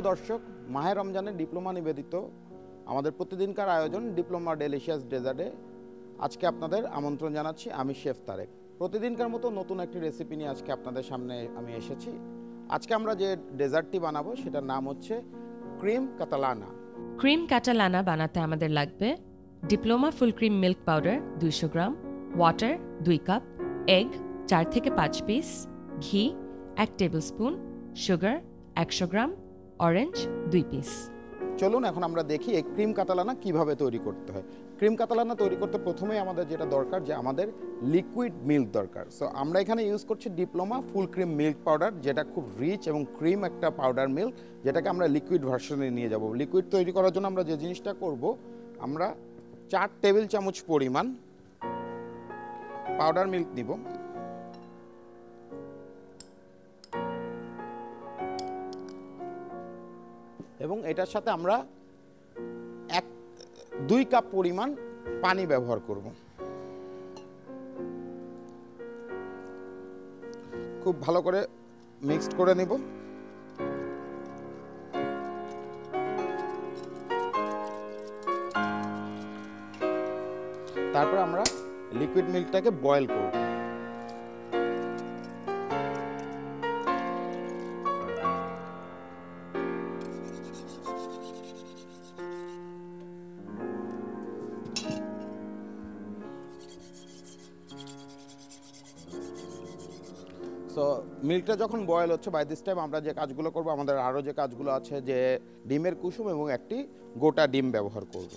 দর্শক, মাহে রমজানের ডিপ্লোমা নিবেদিত আমাদের প্রতিদিনকার আয়োজন ডিপ্লোমা ডেলিশিয়াস ডেজার্টে আজকে আপনাদের আমন্ত্রণ জানাচ্ছি। আমি শেফ তারেক। প্রতিদিনকার মতো নতুন একটি রেসিপি নিয়ে আজকে আপনাদের সামনে আমি এসেছি। আজকে আমরা যে ডেজার্টটি বানাবো সেটার নাম হচ্ছে ক্রিম কাতালানা। ক্রিম কাটালানা বানাতে আমাদের লাগবে diploma full cream milk powder 200 গ্রাম, ওয়াটার 2 কাপ, এগ 4 থেকে 5 পিস, ঘি 1 টেবিল স্পুন, সুগার 100 গ্রাম, অরেঞ্জ 2 পিস। চলুন এখন আমরা দেখি এই ক্রিম কাতালানা কিভাবে তৈরি করতে হয়। ক্রিম কাতালানা তৈরি করতে প্রথমেই আমাদের যেটা দরকার যে আমাদের লিকুইড মিল্ক দরকার। সো আমরা এখানে ইউজ করছি diploma full cream milk powder, যেটা খুব রিচ এবং ক্রিম একটা পাউডার মিল্ক, যেটাকে আমরা লিকুইড ভার্সনে নিয়ে যাব। লিকুইড তৈরি করার জন্য আমরা যে জিনিসটা করব, আমরা 4 টেবিল চামচ পরিমাণ পাউডার মিল্ক নিব। এবং এটার সাথে আমরা 2 কাপ পরিমাণ পানি ব্যবহার করব। খুব ভালো করে মিক্সড করে নিব। তারপর আমরা লিকুইড মিল্কটাকে বয়েল করব। সো মিল্কটা যখন বয়েল হচ্ছে, বাই দিস টাইম আমরা যে কাজগুলো করব, আমাদের আরও যে কাজগুলো আছে, যে ডিমের কুসুম এবং একটি গোটা ডিম ব্যবহার করব।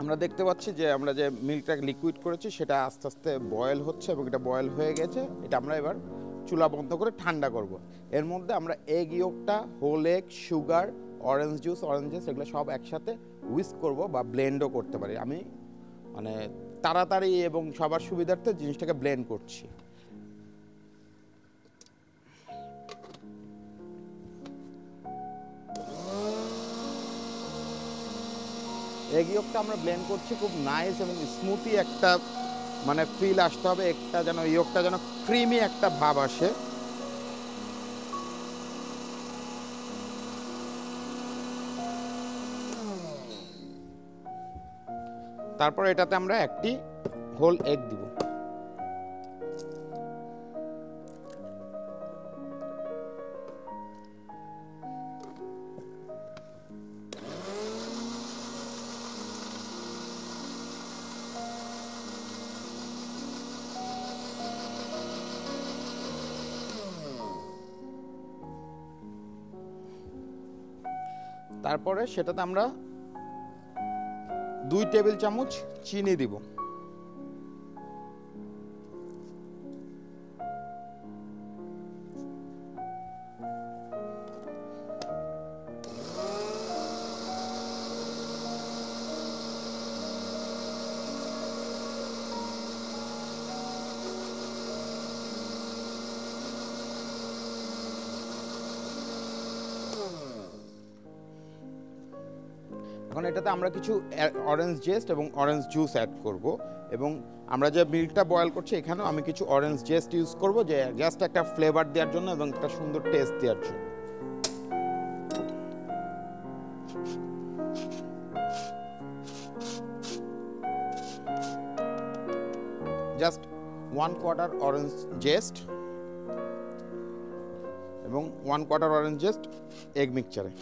আমরা দেখতে পাচ্ছি যে আমরা যে মিল্কটাকে লিকুইড করেছি সেটা আস্তে আস্তে বয়েল হচ্ছে এবং এটা বয়েল হয়ে গেছে। এটা আমরা এবার চুলা বন্ধ করে ঠান্ডা করব। এর মধ্যে আমরা এগ ইয়োগটা, whole egg, sugar, orange juice এগুলো সব একসাথে হুইস্ক করব বা ব্লেন্ডও করতে পারি। আমি মানে তাড়াতাড়ি এবং সবার সুবিধার্থে জিনিসটাকে ব্লেন্ড করছি। এগ ইয়োগটা আমরা ব্লেন্ড করছি, খুব নাইস এবং স্মুথি একটা মানে ফিল আসতে হবে, একটা যেন ইয়োগটা যেন ক্রিমি একটা ভাব আসে। তারপর এটাতে আমরা একটি হোল এগ দিব। তারপরে সেটাতে আমরা 2 টেবিল চামচ চিনি দিব। এখন এটাতে আমরা কিছু অরেঞ্জ জেস্ট এবং অরেঞ্জ জুস অ্যাড করব এবং আমরা যে মিল্কটা বয়েল করছি এখানেও আমি কিছু অরেঞ্জ জেস্ট ইউজ করব, যে জাস্ট একটা ফ্লেভার দেওয়ার জন্য এবং একটা সুন্দর টেস্ট দেওয়ার জন্য। জাস্ট 1/4 অরেঞ্জ জেস্ট এবং 1/4 অরেঞ্জ জেস্ট এগ মিক্সচারে।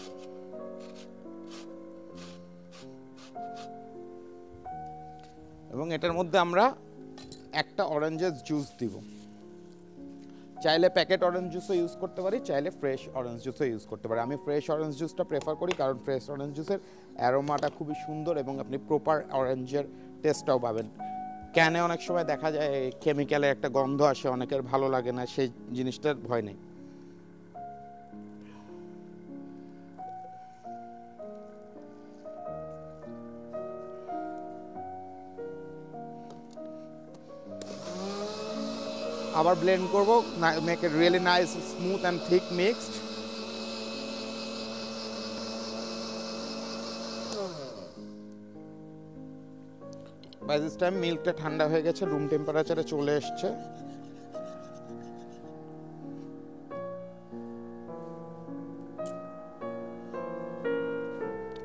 এবং এটার মধ্যে আমরা একটা অরেঞ্জের জুস দিব। চাইলে প্যাকেট অরেঞ্জ জুসও ইউজ করতে পারি, চাইলে ফ্রেশ অরেঞ্জ জুসও ইউজ করতে পারি। আমি ফ্রেশ অরেঞ্জ জুসটা প্রেফার করি, কারণ ফ্রেশ অরেঞ্জ জুসের অ্যারোমাটা খুবই সুন্দর এবং আপনি প্রপার অরেঞ্জের টেস্টটাও পাবেন। ক্যানে অনেক সময় দেখা যায় কেমিক্যালের একটা গন্ধ আসে, অনেকের ভালো লাগে না, সেই জিনিসটার ভয় নেই। আবার ব্লেন্ড করব, make it really nice smooth and thick mixed. By this time মিল্কটা ঠান্ডা হয়ে গেছে, রুম টেম্পারেচারে চলে এসছে।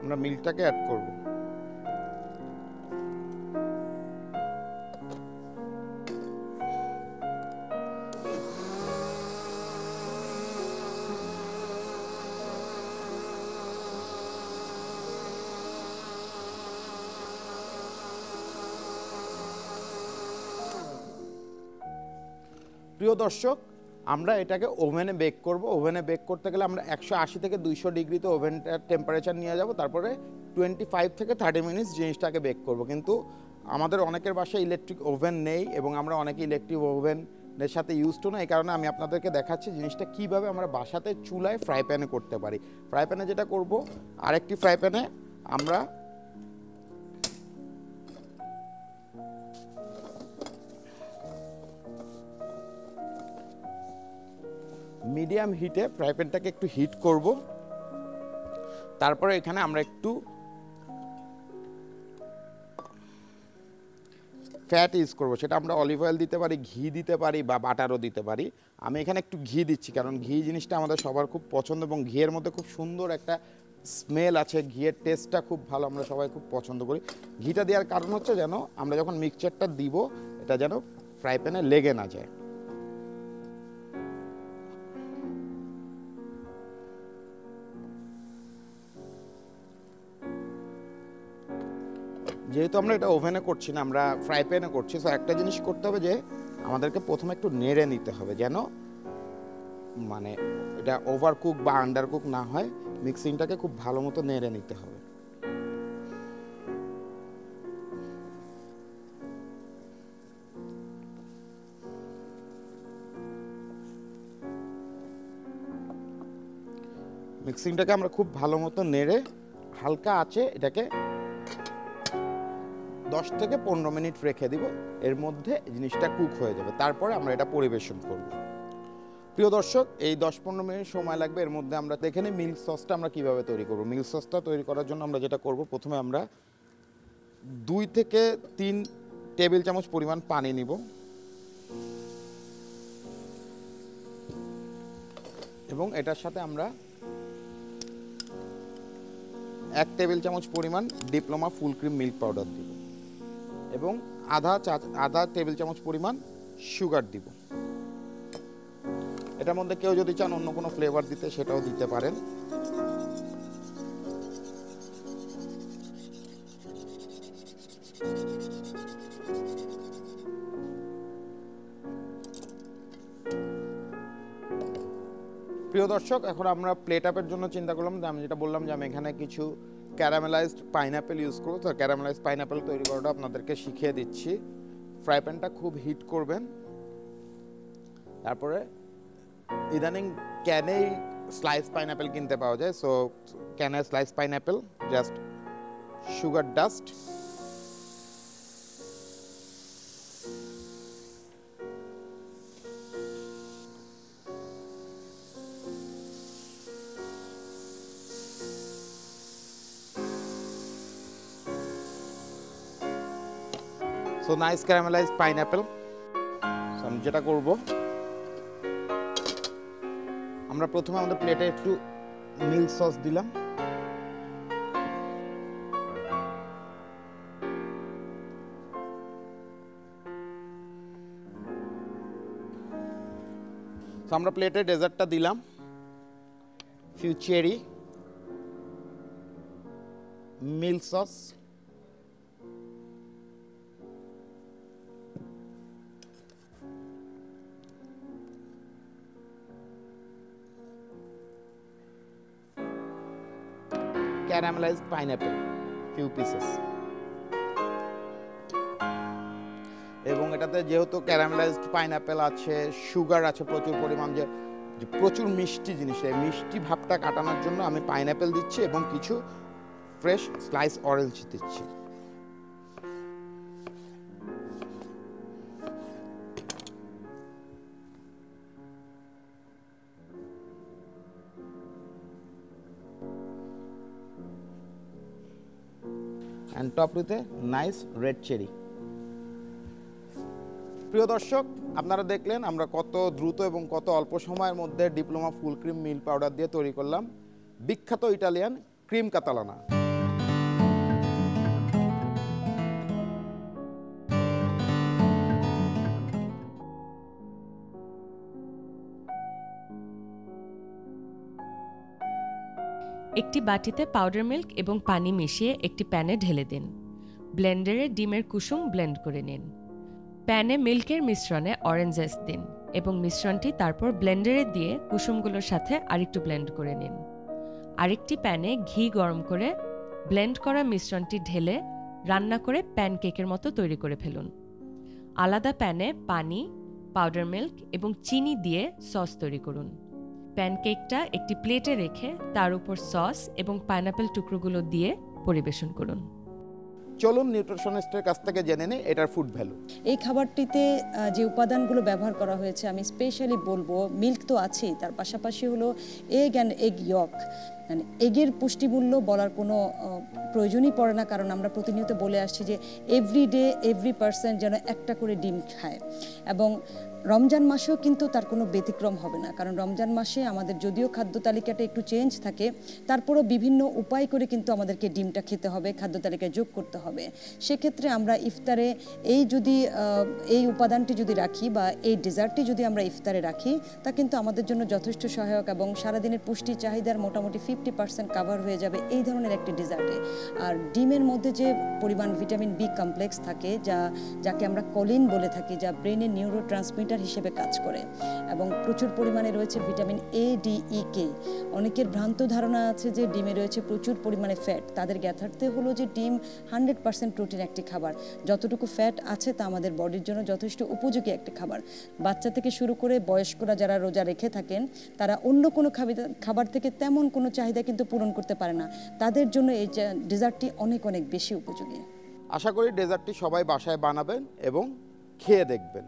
আমরা মিল্কটাকে অ্যাড করব। প্রিয় দর্শক, আমরা এটাকে ওভেনে বেক করব। ওভেনে বেক করতে গেলে আমরা 180 থেকে 200 ডিগ্রিতে ওভেনটার টেম্পারেচার নিয়ে যাব, তারপরে 25 থেকে 30 মিনিটস জিনিসটাকে বেক করব। কিন্তু আমাদের অনেকের বাসায় ইলেকট্রিক ওভেন নেই এবং আমরা অনেকে ইলেকট্রিক ওভেনের সাথে ইউজ টু না, এই কারণে আমি আপনাদেরকে দেখাচ্ছি জিনিসটা কিভাবে আমরা বাসাতে চুলায় ফ্রাই প্যানে করতে পারি। ফ্রাই প্যানে যেটা করব, আরেকটি ফ্রাই প্যানে আমরা মিডিয়াম হিটে ফ্রাই প্যানটাকে একটু হিট করব। তারপরে এখানে আমরা একটু ফ্যাট ইউজ করব, সেটা আমরা অলিভ অয়েল দিতে পারি, ঘি দিতে পারি বা বাটারও দিতে পারি। আমি এখানে একটু ঘি দিচ্ছি কারণ ঘি জিনিসটা আমাদের সবার খুব পছন্দ এবং ঘিয়ের মধ্যে খুব সুন্দর একটা স্মেল আছে, ঘিয়ের টেস্টটা খুব ভালো, আমরা সবাই খুব পছন্দ করি। ঘিটা দেওয়ার কারণ হচ্ছে যেন আমরা যখন মিক্সচারটা দিব এটা যেন ফ্রাই প্যানে লেগে না যায়। যেহেতু আমরা এটা ওভেনে করছি না, আমরা ফ্রাই প্যানে করছি, তো একটা জিনিস করতে হবে যে আমাদেরকে প্রথমে একটু নেড়ে নিতে হবে যেন মানে এটা ওভার কুক বা আন্ডার কুক না হয়। মিক্সিংটাকে খুব ভালো মতো নেড়ে নিতে হবে। মিক্সিংটাকে আমরা খুব ভালো মতো নেড়ে হালকা আছে এটাকে 10 থেকে 15 মিনিট রেখে দিব, এর মধ্যে জিনিসটা কুক হয়ে যাবে, তারপরে আমরা এটা পরিবেশন করব। প্রিয় দর্শক, এই 10-15 মিনিট সময় লাগবে। এর মধ্যে আমরা দেখে নিই মিল্ক সসটা আমরা কিভাবে তৈরি করব। মিল্ক সসটা তৈরি করার জন্য আমরা যেটা করব, প্রথমে আমরা 2 থেকে 3 টেবিল চামচ পরিমাণ পানি নিব এবং এটার সাথে আমরা 1 টেবিল চামচ পরিমাণ diploma full cream milk powder দিব এবং আধা টেবিল চামচ পরিমাণ সুগার দিব। এটার মধ্যে কেউ যদি চান অন্য কোনো ফ্লেভার দিতে সেটাও দিতে পারেন। প্রিয় দর্শক, এখন আমরা প্লেট আপের জন্য চিন্তা করলাম যে আমি যেটা বললাম যে আমি এখানে কিছু ক্যারামেলাইজড পাইনঅ্যাপেল ইউজ করব। তো ক্যারামেলাইজড পাইনঅ্যাপেল তৈরি করাটা আপনাদেরকে শিখিয়ে দিচ্ছি। ফ্রাই প্যানটা খুব হিট করবেন, তারপরে ইদানিং ক্যানেই স্লাইস পাইনঅ্যাপেল কিনতে পাওয়া যায়, সো ক্যানে slice pineapple, just sugar dust, so nice caramelized pineapple. আমি যেটা করব, আমরা প্রথমে আমাদের প্লেটে একটু মিল্ক সস দিলাম, তো আমরা প্লেটে ডেজার্টটা দিলাম, few cherry, milk sauce, caramelized pineapple few pieces, এবং এটাতে যেহেতু ক্যারামেলাইজড পাইনঅ্যাপেল আছে, সুগার আছে প্রচুর পরিমাণ, যে প্রচুর মিষ্টি জিনিস, এই মিষ্টি ভাবটা কাটানোর জন্য আমি পাইনঅ্যাপেল দিচ্ছি এবং কিছু ফ্রেশ স্লাইস অরেঞ্জ দিচ্ছি। And top with a nice red cherry. প্রিয় দর্শক, আপনারা দেখলেন আমরা কত দ্রুত এবং কত অল্প সময়ের মধ্যে diploma full cream milk powder দিয়ে তৈরি করলাম বিখ্যাত ইটালিয়ান ক্রিম কাতালানা। একটি বাটিতে পাউডার মিল্ক এবং পানি মিশিয়ে একটি প্যানে ঢেলে দিন। ব্লেন্ডারে ডিমের কুসুম ব্লেন্ড করে নিন। প্যানে মিল্কের মিশ্রণে অরেঞ্জ জেস দিন এবং মিশ্রণটি তারপর ব্লেন্ডারে দিয়ে কুসুমগুলোর সাথে আরেকটু ব্লেন্ড করে নিন। আরেকটি প্যানে ঘি গরম করে ব্লেন্ড করা মিশ্রণটি ঢেলে রান্না করে প্যানকেকের মতো তৈরি করে ফেলুন। আলাদা প্যানে পানি, পাউডার মিল্ক এবং চিনি দিয়ে সস তৈরি করুন। প্যানকেকটা একটি প্লেটে রেখে তার উপর সস এবং পাইনাপেল টুকরোগুলো দিয়ে পরিবেশন করুন। চলুন নিউট্রিশনিস্টের কাছ থেকে জেনে নিই এটার ফুড ভ্যালু। এই খাবারটিতে যে উপাদানগুলো ব্যবহার করা হয়েছে আমি স্পেশালি বলবো, মিল্ক তো আছেই, তার পাশাপাশি হলো এগ অ্যান্ড এগ ইয়ক। মানে এগের পুষ্টিমূল্য বলার কোনো প্রয়োজনই পড়ে না, কারণ আমরা প্রতিনিয়ত বলে আসছি যে এভরিডে এভরি পার্সন যেন একটা করে ডিম খায়। এবং রমজান মাসেও কিন্তু তার কোনো ব্যতিক্রম হবে না, কারণ রমজান মাসে আমাদের যদিও খাদ্য তালিকাটা একটু চেঞ্জ থাকে, তারপরও বিভিন্ন উপায় করে কিন্তু আমাদেরকে ডিমটা খেতে হবে, খাদ্য তালিকায় যোগ করতে হবে। সেক্ষেত্রে আমরা ইফতারে এই উপাদানটি যদি রাখি বা এই ডেজার্টটি যদি আমরা ইফতারে রাখি, তা কিন্তু আমাদের জন্য যথেষ্ট সহায়ক এবং সারাদিনের পুষ্টি চাহিদার মোটামুটি 50% কাভার হয়ে যাবে এই ধরনের একটি ডেজার্টে। আর ডিমের মধ্যে যে পরিমাণ ভিটামিন বি কমপ্লেক্স থাকে, যাকে আমরা কলিন বলে থাকি, যা ব্রেনের নিউরো ট্রান্সমিটার হিসেবে কাজ করে, এবং প্রচুর পরিমাণে রয়েছে ভিটামিন এ, ডি, ই, কে। অনেকের ভ্রান্ত ধারণা আছে যে ডিমে রয়েছে প্রচুর পরিমাণে ফ্যাট। তাদের জ্ঞাতার্থে হলো যে ডিম 100% প্রোটিন একটি খাবার। যতটুকু ফ্যাট আছে তা আমাদের বডির জন্য যথেষ্ট উপযোগী একটি খাবার। বাচ্চা থেকে শুরু করে বয়স্করা যারা রোজা রেখে থাকেন, তারা অন্য কোনো খাবার থেকে তেমন কোনো চাহিদা কিন্তু পূরণ করতে পারে না। তাদের জন্য এই ডেজার্টটি অনেক অনেক বেশি উপযোগী। আশা করি ডেজার্টটি সবাই বাসায় বানাবেন এবং খেয়ে দেখবেন।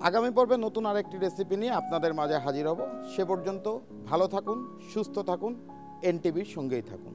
আগামী পর্বে নতুন আরেকটি রেসিপি নিয়ে আপনাদের মাঝে হাজির হব। সে পর্যন্ত ভালো থাকুন, সুস্থ থাকুন, এনটিভির সঙ্গেই থাকুন।